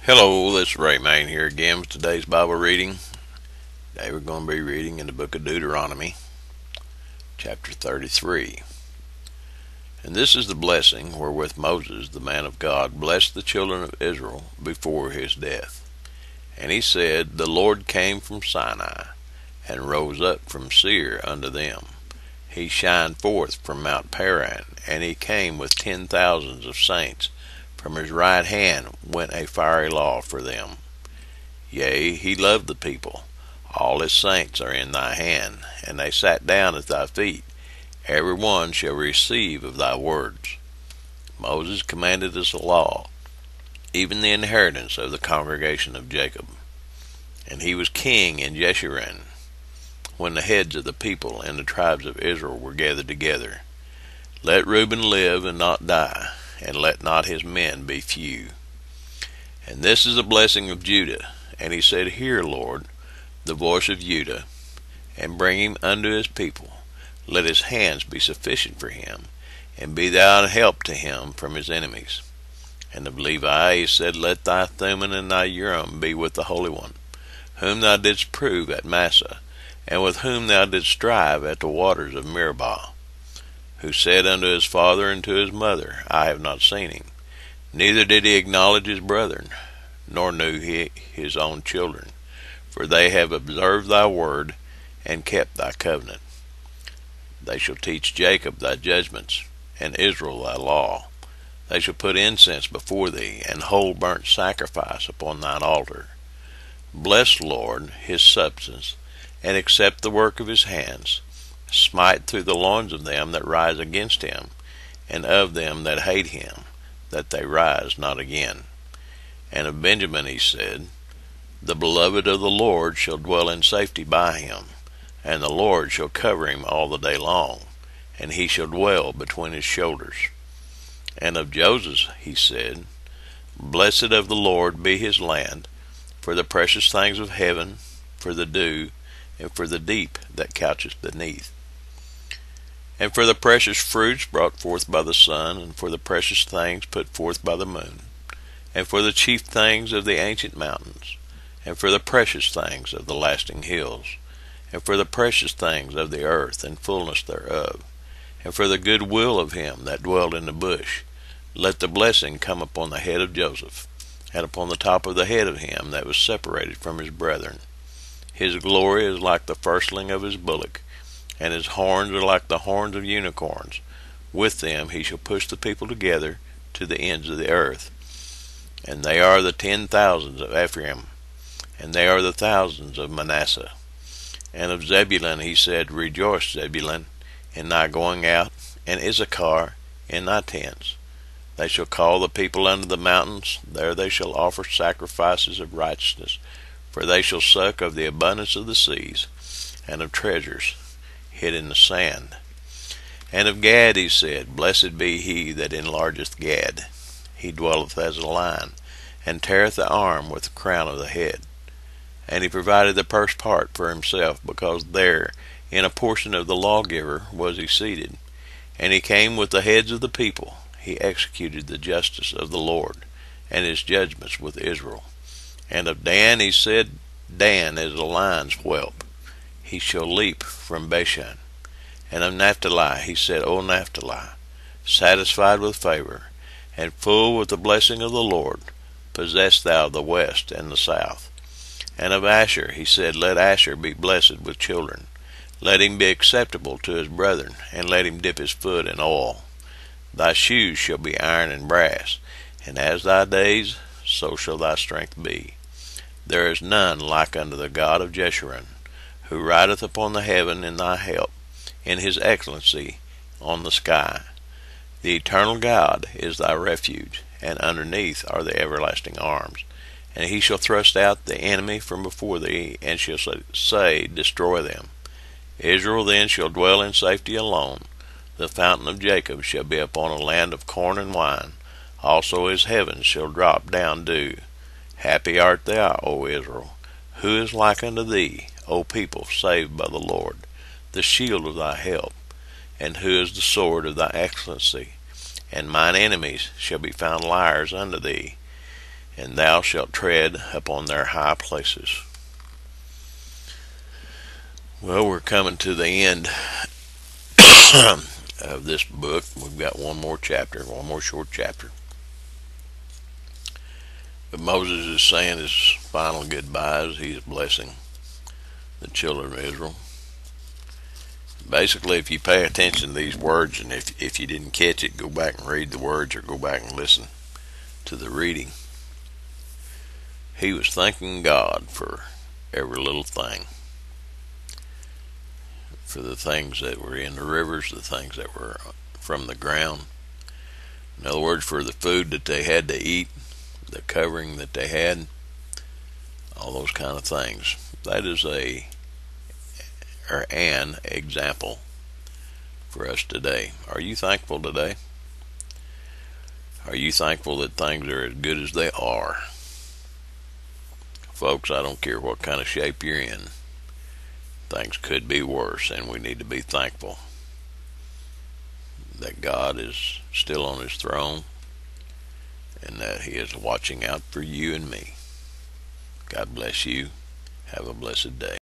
Hello, this is Ray Main here again with today's Bible reading. Today we're going to be reading in the book of Deuteronomy, chapter 33. And this is the blessing wherewith Moses, the man of God, blessed the children of Israel before his death. And he said, The Lord came from Sinai, and rose up from Seir unto them. He shined forth from Mount Paran, and he came with 10,000s of saints. From his right hand went a fiery law for them. Yea, he loved the people. All his saints are in thy hand, and they sat down at thy feet. Every one shall receive of thy words. Moses commanded us a law, even the inheritance of the congregation of Jacob. And he was king in Jeshurun, when the heads of the people and the tribes of Israel were gathered together. Let Reuben live and not die, and let not his men be few. And this is the blessing of Judah. And he said, Hear, Lord, the voice of Judah, and bring him unto his people. Let his hands be sufficient for him, and be thou an help to him from his enemies. And of Levi he said, Let thy Thummim and thy Urim be with the Holy One, whom thou didst prove at Massah, and with whom thou didst strive at the waters of Meribah. Who said unto his father and to his mother, I have not seen him. Neither did he acknowledge his brethren, nor knew he his own children. For they have observed thy word, and kept thy covenant. They shall teach Jacob thy judgments, and Israel thy law. They shall put incense before thee, and hold burnt sacrifice upon thine altar. Bless, Lord, his substance, and accept the work of his hands. Smite through the loins of them that rise against him, and of them that hate him, that they rise not again. And of Benjamin he said, The beloved of the Lord shall dwell in safety by him, and the Lord shall cover him all the day long, and he shall dwell between his shoulders. And of Joseph he said, Blessed of the Lord be his land, for the precious things of heaven, for the dew, and for the deep that coucheth beneath, and for the precious fruits brought forth by the sun, and for the precious things put forth by the moon, and for the chief things of the ancient mountains, and for the precious things of the lasting hills, and for the precious things of the earth and fullness thereof, and for the good will of him that dwelled in the bush. Let the blessing come upon the head of Joseph, and upon the top of the head of him that was separated from his brethren. His glory is like the firstling of his bullock, and his horns are like the horns of unicorns. With them he shall push the people together to the ends of the earth. And they are the 10,000s of Ephraim, and they are the thousands of Manasseh. And of Zebulun he said, Rejoice, Zebulun, in thy going out, and Issachar in thy tents. They shall call the people unto the mountains, there they shall offer sacrifices of righteousness, for they shall suck of the abundance of the seas, and of treasures hid in the sand. And of Gad he said, Blessed be he that enlargeth Gad. He dwelleth as a lion, and teareth the arm with the crown of the head. And he provided the first part for himself, because there in a portion of the lawgiver was he seated. And he came with the heads of the people. He executed the justice of the Lord, and his judgments with Israel. And of Dan he said, Dan is a lion's whelp. He shall leap from Bashan. And of Naphtali he said, O Naphtali, satisfied with favor, and full with the blessing of the Lord, possess thou the west and the south. And of Asher he said, Let Asher be blessed with children. Let him be acceptable to his brethren, and let him dip his foot in oil. Thy shoes shall be iron and brass, and as thy days, so shall thy strength be. There is none like unto the God of Jeshurun, who rideth upon the heaven in thy help, in his excellency on the sky. The eternal God is thy refuge, and underneath are the everlasting arms. And he shall thrust out the enemy from before thee, and shall say, Destroy them. Israel then shall dwell in safety alone. The fountain of Jacob shall be upon a land of corn and wine. Also his heavens shall drop down dew. Happy art thou, O Israel. Who is like unto thee, O people saved by the Lord, the shield of thy help? And who is the sword of thy excellency? And mine enemies shall be found liars unto thee. and thou shalt tread upon their high places. Well, we're coming to the end of this book. We've got one more short chapter. But Moses is saying his final goodbyes. He's blessing the children of Israel. Basically, if you pay attention to these words, and if you didn't catch it, go back and read the words or go back and listen to the reading. He was thanking God for every little thing. For the things that were in the rivers, the things that were from the ground. In other words, for the food that they had to eat, the covering that they had, all those kind of things. That is an example for us today. Are you thankful today? Are you thankful that things are as good as they are? Folks, I don't care what kind of shape you're in. Things could be worse, and we need to be thankful that God is still on his throne and that he is watching out for you and me. God bless you. Have a blessed day.